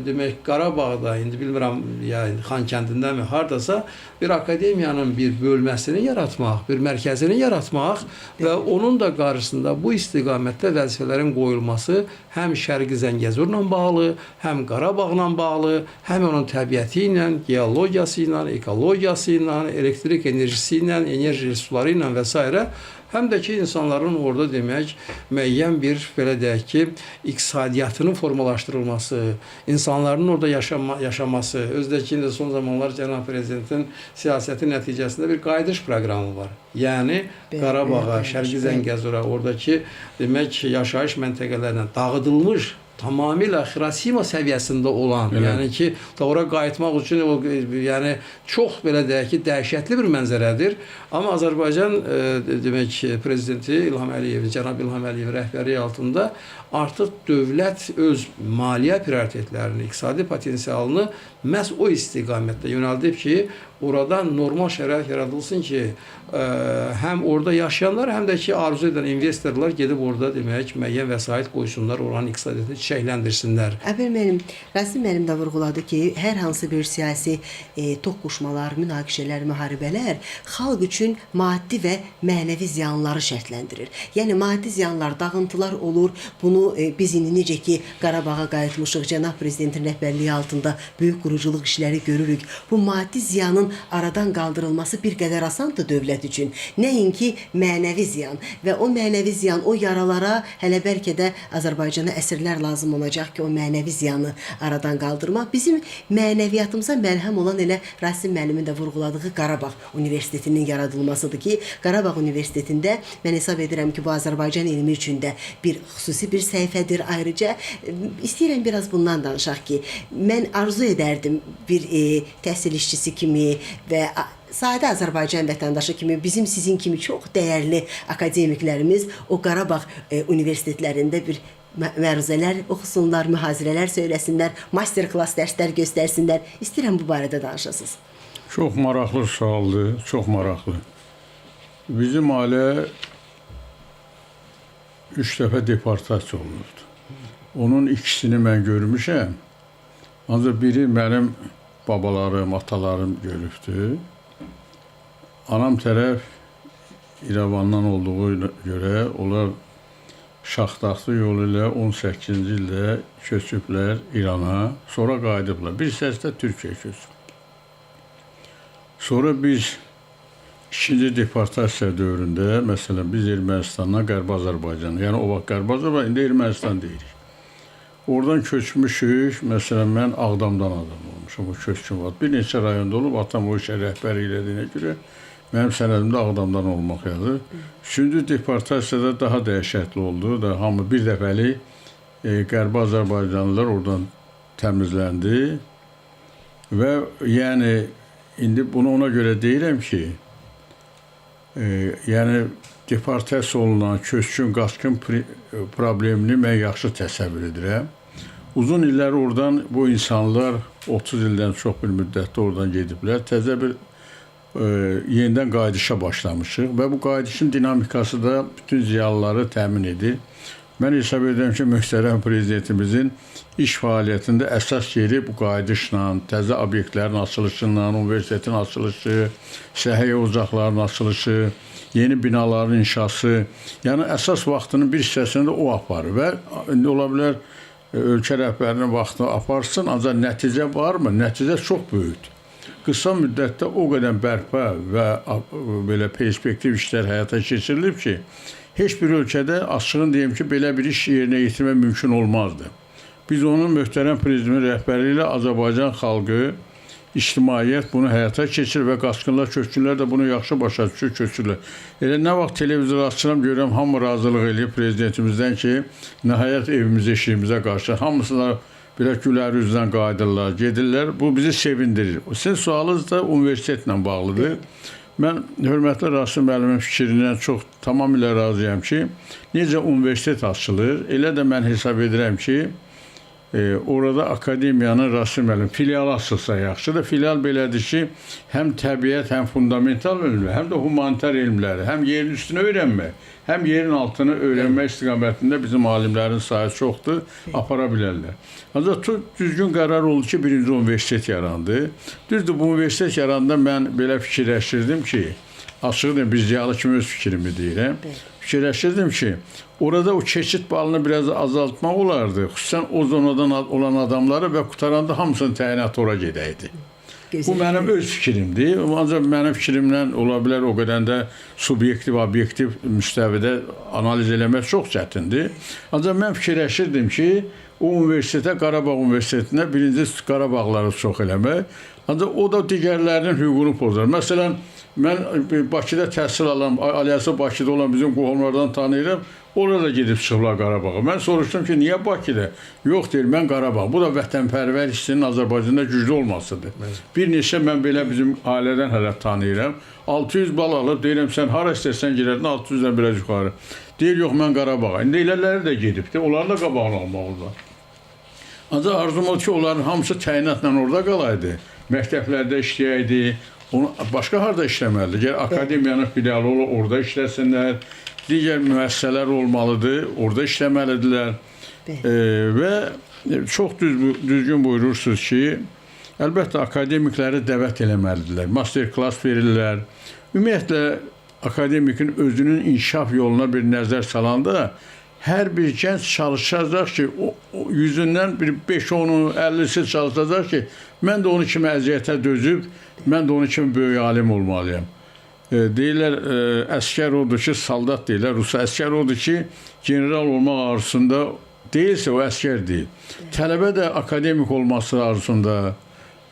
demək Qarabağda, indi bilmirəm, yəni Xankəndindəmi, hardasa bir akademiyanın bir bölməsini yaratmaq, bir mərkəzini yaratmaq və onun da qarşısında bu istiqamətdə vəzifələrin qoyulması həm Şərqi Zəngəzurla bağlı, həm Qarabağla bağlı, həm onun təbiəti ilə, geologiyası ilə, ekologiyası ilə, elektrik enerjisi ilə, enerji resursları ilə və s. həm də ki, insanların orada demək, müəyyən bir, belə deyək ki, iqtisadiyyatının formalaşdırılması, insanların orada yaşaması, özdəki son zamanlar cənab prezidentin siyasəti nəticəsində bir qayıdış proqramı var. Yəni, Qarabağa, Şərqi Zəngəzura, oradakı demək, yaşayış məntəqələrinə dağıdılmış, tamamilə Xirosima səviyyəsində olan, yəni ki, ora qayıtmaq üçün yəni çox belə deyək ki, dəhşətli bir mənzərədir. Amma Azərbaycan demək prezidenti İlham Əliyev, cənab İlham Əliyev rəhbərliyi altında artıq dövlət öz maliyyə prioritetlərini, iqtisadi potensialını məhz o istiqamətdə yönəldib ki, orada normal şərait yaradılsın ki, həm orada yaşayanlar, həm də ki, arzu edən investorlar gedib orada demək, müəyyən vəsait qoysunlar, oranın iqtisadiyyatını çiçəkləndirsinlər. Rasim müəllim də vurğuladı ki, hər hansı bir siyasi toqquşmalar, münaqişələr, müharibələr xalq üçün maddi və mənəvi ziyanları şərtləndirir. Yəni, maddi ziyanlar, dağıntılar olur. Bunu biz indi necə ki, Qarabağa qayıtmışıq, cənab prezidentin rəhbərliyi altında böyük quruculuq işləri görürük. Bu maddi ziyanın aradan qaldırılması bir qədər asandır dövlət üçün. Nəinki mənəvi ziyan və o mənəvi ziyan, o yaralara hələ bəlkə də Azərbaycana əsrlər lazım olacaq ki, o mənəvi ziyanı aradan qaldırmaq. Bizim mənəviyyatımıza məlhəm olan elə Rasim müəllimin də vurğuladığı Qarabağ Universitetinin yaradılmasıdır ki, Qarabağ Universitetində mən hesab edirəm ki, bu Azərbaycan elmi üçün də bir xüsusi bir səhifədir. Ayrıca istəyirəm biraz bundan danışaq ki, mən arzu edərdim bir təhsil işçisi kimi və sadə Azərbaycan vətəndaşı kimi, bizim sizin kimi çox dəyərli akademiklərimiz o Qarabağ universitetlərində bir məruzələr oxusunlar, mühazirələr söyləsinlər, master-klass dərslər göstərsinlər. İstəyirəm bu barədə danışasınız. Çox maraqlı sualdır, çox maraqlı. Bizim ailə 3 dəfə deportasiya olunurdu. Onun ikisini mən görmüşəm. Ancaq biri mənim babalarım, atalarım görübdür. Anam tərəf İrəvandan olduğu görə onlar Şaxtaxtı yolu ilə 18-ci ildə köçüblər İrana, sonra qayıdıblar. Bir səsdə Türkiyə köçüb. Sonra biz ikinci deportasiya dövründə, məsələn, biz Ermənistandan Qərbi Azərbaycana, yəni o vaxt Qərbi Azərbaycan, indi Ermənistan deyirik. Oradan köçmüşük, məsələn, mən Ağdamdan adam olmuşum, o köçkün vaxt. Bir neçə rayonda olub, atam o işə rəhbər elədiyinə görə mənim sənədimdə Ağdamdan olmaq yazır. Üçüncü deportasiyada daha dəhşətli oldu. Hamı bir dəfəlik Qərbi Azərbaycanlılar oradan təmizləndi və yəni indi bunu ona görə deyirəm ki, yəni deportasiya olunan köçkün, qaçqın problemini mən yaxşı təsəvvür edirəm. Uzun illər oradan bu insanlar 30 ildən çox bir müddətdə oradan gediblər. Təzə bir yenidən qayıdışa başlamışıq və bu qayıdışın dinamikası da bütün ziyalıları təmin edir. Mən hesab edirəm ki, mühtərəm prezidentimizin iş fəaliyyətində əsas yeri bu qayıdışla, təzə obyektlərin açılışıyla, universitetin açılışı, səhiyyə ocaqlarının açılışı, yeni binaların inşası, yəni əsas vaxtının bir hissəsini də o aparır və indi ola bilər ölkə rəhbərinin vaxtını aparsın, ancaq nəticə varmı? Nəticə çox böyükdür. Qısa müddətdə o qədər bərpa və belə perspektiv işlər həyata keçirilib ki, heç bir ölkədə açığın deyim ki, belə bir iş yerinə yetirmək mümkün olmazdı. Biz onun möhtərəm prezidentin rəhbərliyi ilə Azərbaycan xalqı ictimaiyyət bunu həyata keçirir və qaçqınlar, köçkünlər də bunu yaxşı başa düşür, köçürlər. Elə nə vaxt televizor açıram, görürəm hamı razılıq eləyir prezidentimizdən ki, nəhayət evimizə, işimizə qarşı hamısına belə gülər üzdən qayıdırlar, gedirlər. Bu bizi sevindirir. Sizin sualınız da universitetlə bağlıdır. Mən hörmətli Rasim müəllimin fikrindən çox tamamilə razıyam ki, necə universitet açılır, elə də mən hesab edirəm ki, orada akademiyanın Rasim müəllim filialı açılsa yaxşıdır. Filial belədir ki, həm təbiət, həm fundamental elmlər, həm də humanitar elmləri, həm yerin üstünü öyrənmək, həm yerin altını öyrənmək istiqamətində bizim alimlərin sayı çoxdur, apara bilərlər. Ancaq düzgün qərar oldu ki, birinci universitet yarandı. Düzdür, bu universitet yaranda mən belə fikirləşirdim ki, açıqdır, biz ziyalı kimi öz fikrimi deyirəm. Fikirləşirdim ki, orada o keçid balını biraz azaltmaq olardı. Xüsusən o zonadan olan adamları və qutaranda hamısının təyinatı ora gedəydi. Bu mənim öz fikrimdir. Ancaq mənim fikrimlə ola bilər o qədər də subyektiv, obyektiv müstəvidə analiz eləmək çox çətindir. Ancaq mən fikirləşirdim ki, o universitetə, Qarabağ Universitetinə birinci Qarabağları çox eləmək. Ancaq o da digərlərinin hüququnu pozar. Məsələn, mən Bakıda təhsil alan, aliyyası Bakıda olan bizim qohumlardan tanıyıram. Orada gedib çıxıblar Qarabağa. Mən soruşdum ki, niyə Bakıda? Yox deyir, mən Qarabağ. Bu da vətənpərvər hissinin Azərbaycanda güclü olmasıdır. Bir neçə mən belə bizim ailədən hələ tanıyıram. 600 bal alıb, deyirəm, sən hara istərsən girərdin, 600-dən biraz yuxarı. Deyir, yox, mən Qarabağa. İndi elələri də gedibdir, onların da qabağını almaq olur. Ancaq arzum o ki, onların hamısı təyinatla orada qalaydı. Məktəblərdə işləyəydi, başqa harda işləməlidir? Gəl akademiyanın filialı olur, orada işləsinlər. Digər müəssisələr olmalıdır, orada işləməlidirlər. Və çox düzgün buyurursunuz ki, əlbəttə akademikləri dəvət eləməlidirlər, master klass verirlər. Ümumiyyətlə, akademikin özünün inkişaf yoluna bir nəzər salanda, hər bir gənc çalışacaq ki, yüzündən bir 5-10-u, 50'si çalışacaq ki, mən də onun kimi əziyyətə dözüb, mən də onun kimi böyük alim olmalıyam. Deyirlər, əskər odur ki, saldat deyirlər, Rus əskər odur ki, general olmaq arzusunda deyilsə, o əskər deyil. Tələbə də akademik olması arzusunda,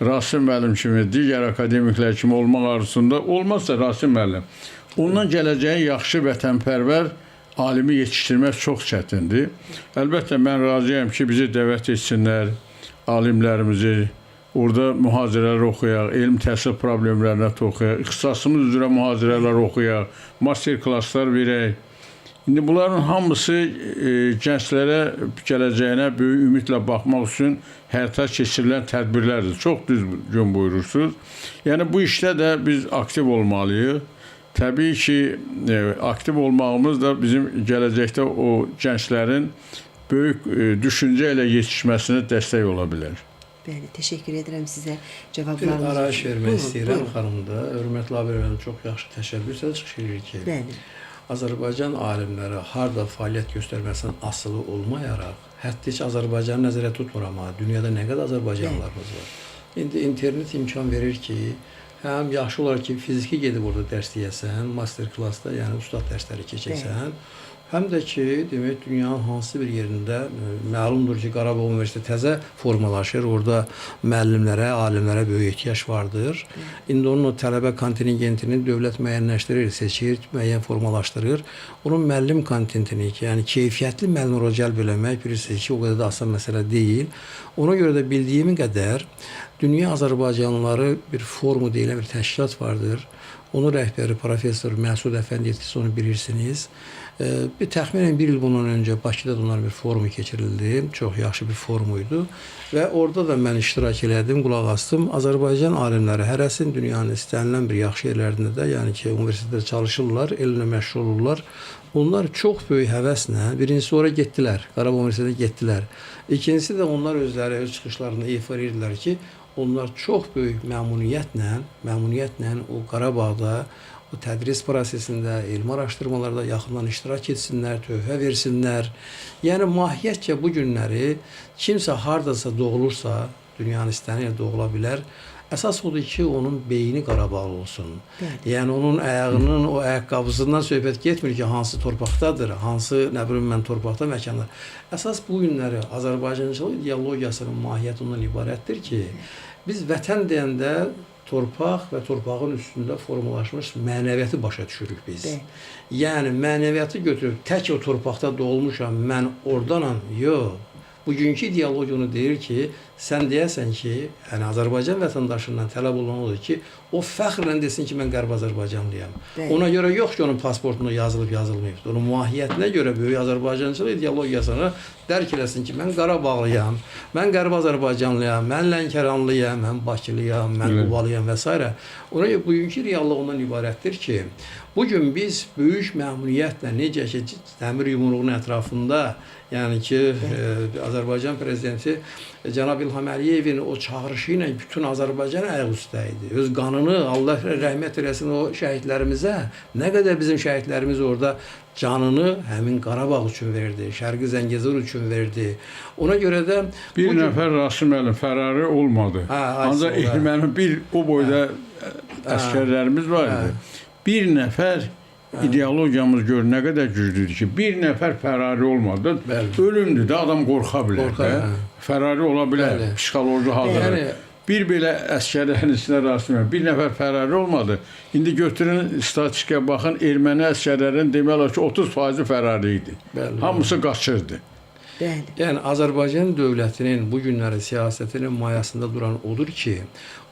Rasim müəllim kimi, digər akademiklər kimi olmaq arzusunda olmazsa Rasim müəllim, ondan gələcəyi yaxşı vətənpərvər alimi yetişdirmək çox çətindir. Əlbəttə, mən razıyam ki, bizi dəvət etsinlər, alimlərimizi, orada mühazirələr oxuyaq, elm təhsil problemlərinə toxuyaq, ixtisasımız üzrə mühazirələr oxuyaq, master klasslar verək. İndi bunların hamısı gənclərə gələcəyinə böyük ümidlə baxmaq üçün həyata keçirilən tədbirlərdir. Çox düzgün buyurursunuz. Yəni, bu işdə də biz aktiv olmalıyıq. Təbii ki, aktiv olmağımız da bizim gələcəkdə o gənclərin böyük düşüncə ilə yetişməsinə dəstək ola bilər. Bəli, təşəkkür edirəm sizə cavablarınız. Bir arayış vermək istəyirəm xanımda. Hörmətli Abir çox yaxşı təşəbbüslə çıxış edir ki, Azərbaycan alimləri harda fəaliyyət göstərməsindən asılı olmayaraq, hətta heç Azərbaycanı nəzərə tutmur, amma dünyada nə qədər Azərbaycanlılarımız var. İndi internet imkan verir ki, həm yaxşı olar ki, fiziki gedib orada dərs deyəsən, master klassda, yəni ustad dərsləri keçəsən, həm də ki, demək, dünyanın hansı bir yerində məlumdur ki, Qarabağ Universiteti təzə formalaşır, orada müəllimlərə, alimlərə böyük ehtiyac vardır. İndi onun o tələbə kontingentini dövlət müəyyənləşdirir, seçir, müəyyən formalaşdırır. Onun müəllim kontingentini, yəni keyfiyyətli müəllim oraya cəlb eləmək, bilirsiniz ki, o qədər də asan məsələ deyil. Ona görə də bildiyim qədər, Dünya Azərbaycanlıları bir forumu deyilən bir təşkilat vardır. Onun rəhbəri professor Məsud Əfəndiyev, siz onu bilirsiniz. Təxminən bir il bundan öncə Bakıda da onların bir forumu keçirildi. Çox yaxşı bir forumuydu. Və orada da mən iştirak elədim, qulaq astım. Azərbaycan alimləri hərəsinin dünyanın istənilən bir yaxşı yerlərində də, yəni ki, universitetdə çalışırlar, elmlə məşğul olurlar. Onlar çox böyük həvəslə, birincisi oraya getdilər, Qarabağ Universitetinə getdilər. İkincisi də onlar özləri öz çıxışlarında ifadə edirlər ki, onlar çox böyük məmnuniyyətlə o Qarabağda, o tədris prosesində, elmi araşdırmalarda yaxından iştirak etsinlər, töhfə versinlər. Yəni, mahiyyətcə bu günləri kimsə hardasa doğulursa, dünyanın istənilən doğula bilər. Əsas odur ki, onun beyni Qarabağlı olsun. Yəni, onun ayağının, o ayaqqabısından söhbət getmir ki, hansı torpaqdadır, hansı, nə bilim mən, torpaqda məkanlar. Əsas bu günləri Azərbaycancılıq ideologiyasının mahiyyəti ondan ibarətdir ki, Biz vətən deyəndə torpaq və torpağın üstündə formalaşmış mənəviyyatı başa düşürük biz. Bəli. Yəni mənəviyyatı götürüb tək o torpaqda doğulmuşam, mən ordanam. Yox. Bugünkü ideologiya onu deyir ki, sən deyəsən ki, yəni Azərbaycan vətəndaşından tələb olunan odur ki, o fəxrlə desin ki, mən Qərb Azərbaycanlıyam. Bəli. Ona görə yox ki, onun pasportunda yazılıb, yazılmayıb. Onun mahiyyətinə görə böyük Azərbaycançılıq ideologiyasını dərk eləsin ki, mən Qarabağlıyam, mən Qərb Azərbaycanlıyam, mən Lənkəranlıyam, mən Bakılıyam, mən Qubalıyam və s. Ona görə bugünkü reallıq ondan ibarətdir ki, bugün biz böyük məmnuniyyətlə necə ki, dəmir yumruğunun ətrafında, yəni ki, Azərbaycan prezidenti cənab İlham Əliyevin o çağırışı ilə bütün Azərbaycan ayaq üstə idi. Öz qanını Allah rəhmət eləsin o şəhidlərimizə. Nə qədər bizim şəhidlərimiz orada canını həmin Qarabağ üçün verdi, Şərqi Zəngəzur üçün verdi. Ona görə də Bir nəfər Rasim Əli Fərari olmadı. Ancaq erməni bir o boyda əsgərlərimiz var idi. Bir nəfər ideologiyamız gör nə qədər güclüdür ki, bir nəfər Fərari olmadı. Ölümdür də, adam qorxa bilər də. Fərari ola bilər, psixoloji hazırlıq. Bir belə əsgərlərin içində Rasim Əli, bir nəfər Fərari olmadı. İndi götürün statistikaya baxın, erməni əsgərlərin demək olar ki, 30% Fərari idi. Hamısı qaçırdı. Bəli. Yəni Azərbaycan dövlətinin bu günləri siyasətinin mayasında duran odur ki,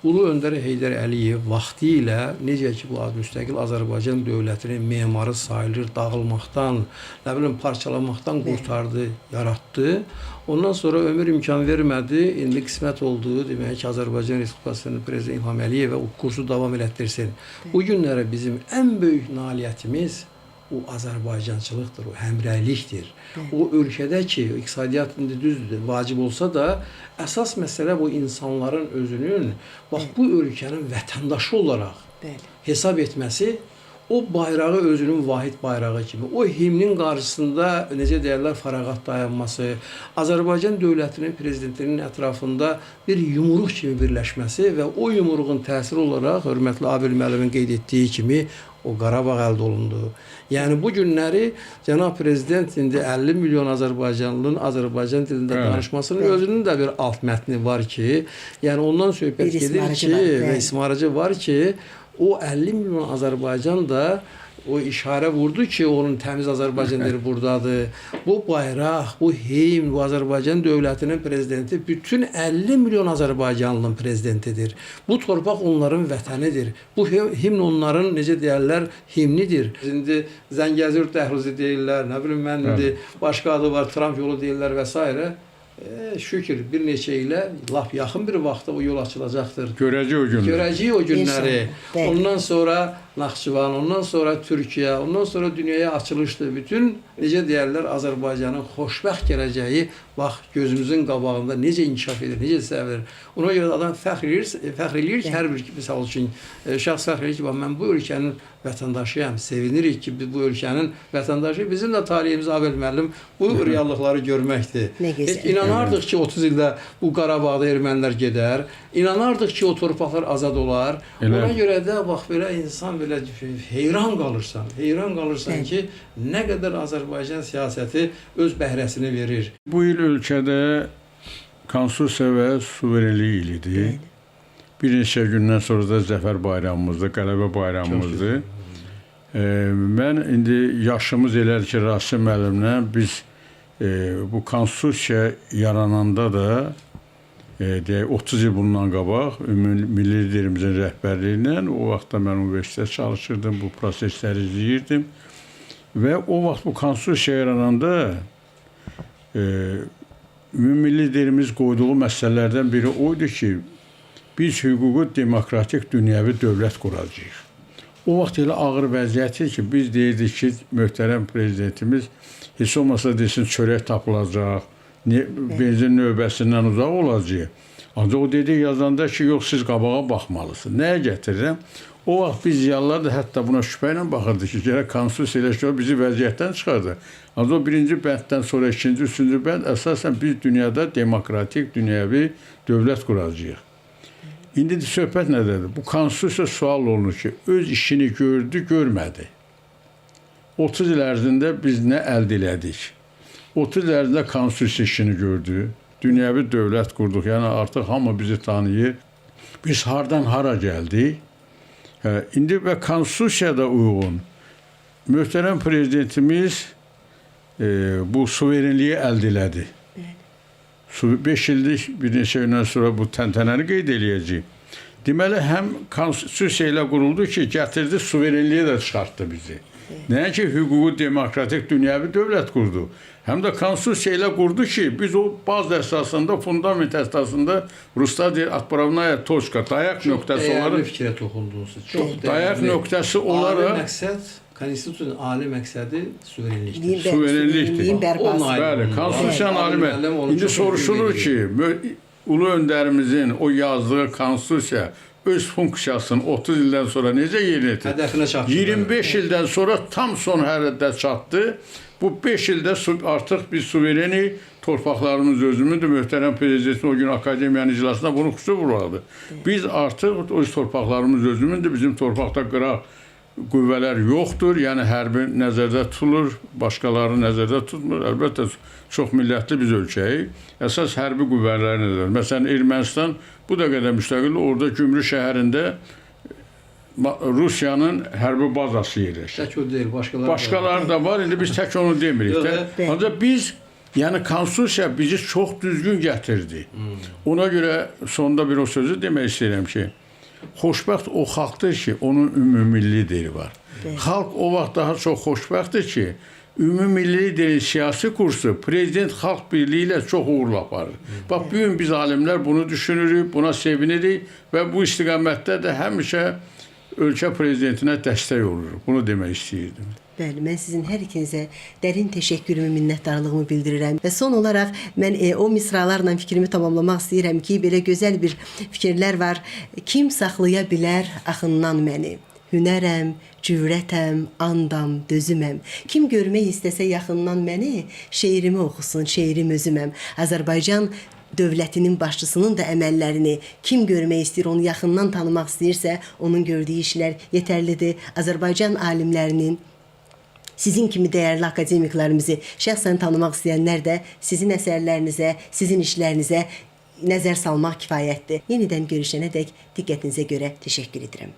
Ulu Öndər Heydər Əliyev vaxtilə necə ki, bu müstəqil Azərbaycan dövlətinin memarı sayılır, dağılmaqdan, nə bilim, parçalanmaqdan qurtardı, yaratdı. Ondan sonra ömür imkan vermədi, indi qismət oldu, demək ki, Azərbaycan Respublikasının prezidenti İlham Əliyev o kursu davam elətdirsin. Bu günlərə bizim ən böyük nailiyyətimiz o Azərbaycançılıqdır, o həmrəylikdir. O ölkədə ki, iqtisadiyyat indi düzdür, vacib olsa da, əsas məsələ bu insanların özünün, bax bu ölkənin vətəndaşı olaraq hesab etməsi, o bayrağı özünün vahid bayrağı kimi, o himnin qarşısında, necə deyərlər, fərağat dayanması, Azərbaycan dövlətinin prezidentinin ətrafında bir yumruq kimi birləşməsi və o yumruğun təsiri olaraq, hörmətli Abil müəllimin qeyd etdiyi kimi, o Qarabağ əldə olundu. Yəni bu günləri cənab prezident indi 50 milyon Azərbaycanlının Azərbaycan dilində danışmasının özünün də bir alt mətni var ki, yəni ondan söhbət gedir ki, və ismarıcı var ki, o 50 milyon Azərbaycan da o işarə vurdu ki, onun təmiz Azərbaycan dili buradadır. Bu bayraq, bu himn, bu Azərbaycan dövlətinin prezidenti bütün 50 milyon Azərbaycanlının prezidentidir. Bu torpaq onların vətənidir. Bu himn onların, necə deyərlər, himnidir. İndi Zəngəzur dəhlizi deyirlər, nə bilim mən indi başqa adı var, Tramp yolu deyirlər və s. Şükür bir neçə ilə lap yaxın bir vaxtda o yol açılacaqdır. Görəcək o günləri. Görəcək o günləri. Ondan sonra Naxçıvan, ondan sonra Türkiyə, ondan sonra dünyaya açılışdır. Bütün, necə deyərlər, Azərbaycanın xoşbəxt gələcəyi, bax, gözümüzün qabağında necə inkişaf edir, necə səvirir. Ona görə adam fəxr eləyir ki, hər bir misal üçün, şəxs fəxr eləyir ki, bax, mən bu ölkənin vətəndaşıyam, sevinirik ki, biz bu ölkənin vətəndaşıyıq. Bizim də talihimiz Abel müəllim bu reallıqları görməkdir. Heç inanardıq ki, 30 ildə bu Qarabağda ermənilər gedər, inanardıq ki, o torpaqlar azad olar. Ona görə də, bax, belə insan belə heyran qalırsan ki, nə qədər Azərbaycan siyasəti öz bəhrəsini verir. Bu il ölkədə konstitusiya və suverenlik ilidir. Bir neçə gündən sonra da Zəfər bayramımızdır, Qələbə bayramımızdır. Mən indi yaşımız elədir ki, Rasim müəllimlə biz bu konstitusiya yarananda da 30 il bundan qabaq Milli Liderimizin rəhbərliyi ilə o vaxtda mən universitetdə çalışırdım, bu prosesləri izləyirdim və o vaxt bu konstitusiya yarananda Milli Liderimiz qoyduğu məsələlərdən biri oydu ki, biz hüquqi demokratik dünyəvi dövlət quracağıq. O vaxt elə ağır vəziyyət ki, biz deyirdik ki, möhtərəm prezidentimiz heç olmasa desin çörək tapılacaq, benzin növbəsindən uzaq olacaq. Ancaq o dedi yazanda ki, yox, siz qabağa baxmalısınız. Nəyə gətirirəm? O vaxt biz ziyalılar da hətta buna şübhə ilə baxırdı ki, gərək konstitusiya ilə ki, bizi vəziyyətdən çıxardı. Ancaq o birinci bənddən sonra ikinci, üçüncü bənd əsasən biz dünyada demokratik, dünyəvi dövlət quracağıq. İndi söhbət nədədir? Bu konstitusiya sual olunur ki, öz işini gördü, görmədi. 30 il ərzində biz nə əldə elədik? 30 il ərzində konstitusiya işini gördü, dünyəvi dövlət qurduq, yəni artıq hamı bizi tanıyır. Biz hardan hara gəldik? İndi və konstitusiyada uyğun möhtərəm prezidentimiz bu suverenliyi əldə elədi. 5 illik bir neçə gündən sonra bu təntənəni qeyd eləyəcək. Deməli, həm konstitusiya ilə quruldu ki, gətirdi, suverenliyə də çıxartdı bizi. Nəinki hüquqi, demokratik, dünyəvi dövlət qurdu. Həm də konstitusiya ilə qurdu ki, biz o baz əsasında, fundament əsasında Ruslar deyir, atpravnaya toçka, dayaq nöqtəsi Dəyərli olaraq, fikrə toxundunuz. Çox dayaq dəyərli. nöqtəsi Ali olaraq, məqsəd, konstitusiyanın ali məqsədi suverenlikdir. suverenlikdir. bərpası. Bəli, konstitusiyanın Ali alimi. müəllim onu İndi çox soruşulur düzgün ki, Ulu öndərimizin o yazdığı konstitusiya öz funksiyasını 30 ildən sonra necə yerinə yetirdi? Hədəfinə çatdı. 25 ildən sonra tam son hərədə çatdı. Bu 5 ildə artıq biz suvereni torpaqlarımız özümüzdür. Möhtərəm prezidentin o gün akademiyanın iclasında bunu xüsusi vuruladı. Biz artıq öz torpaqlarımız özümüzdür. Bizim torpaqda qıraq qüvvələr yoxdur. Yəni hərbi nəzərdə tutulur, başqaları nəzərdə tutmur. Əlbəttə çox millətli biz ölkəyik. Əsas hərbi qüvvələr nəzərdə. Məsələn, Ermənistan bu da qədər müstəqil. Orada Gümrü şəhərində Rusiyanın hərbi bazası yerləşir. Tək o deyil, Başqaları da var. İndi biz tək onu demirik də. Ancaq biz, yəni konstitusiya bizi çox düzgün gətirdi. Ona görə sonda bir o sözü demək istəyirəm ki, xoşbəxt o xalqdır ki, onun ümummilli dili var. Xalq o vaxt daha çox xoşbəxtdir ki, ümummilli dilin siyasi kursu prezident xalq birliyi ilə çox uğurlu aparır. Bax, bu gün biz alimlər bunu düşünürük, buna sevinirik və bu istiqamətdə də həmişə ölkə prezidentinə dəstək oluruq. Bunu demək istəyirdim. Bəli, mən sizin hər ikinizə dərin təşəkkürümü, minnətdarlığımı bildirirəm. Və son olaraq mən o misralarla fikrimi tamamlamaq istəyirəm ki, belə gözəl bir fikirlər var. Kim saxlaya bilər axından məni? Hünərəm, cürətəm, andam, dözüməm. Kim görmək istəsə yaxından məni, şeirimi oxusun, şeirim özüməm. Azərbaycan dövlətinin başçısının da əməllərini kim görmək istəyir, onu yaxından tanımaq istəyirsə, onun gördüyü işlər yetərlidir. Azərbaycan alimlərinin, sizin kimi dəyərli akademiklərimizi şəxsən tanımaq istəyənlər də sizin əsərlərinizə, sizin işlərinizə nəzər salmaq kifayətdir. Yenidən görüşənədək diqqətinizə görə təşəkkür edirəm.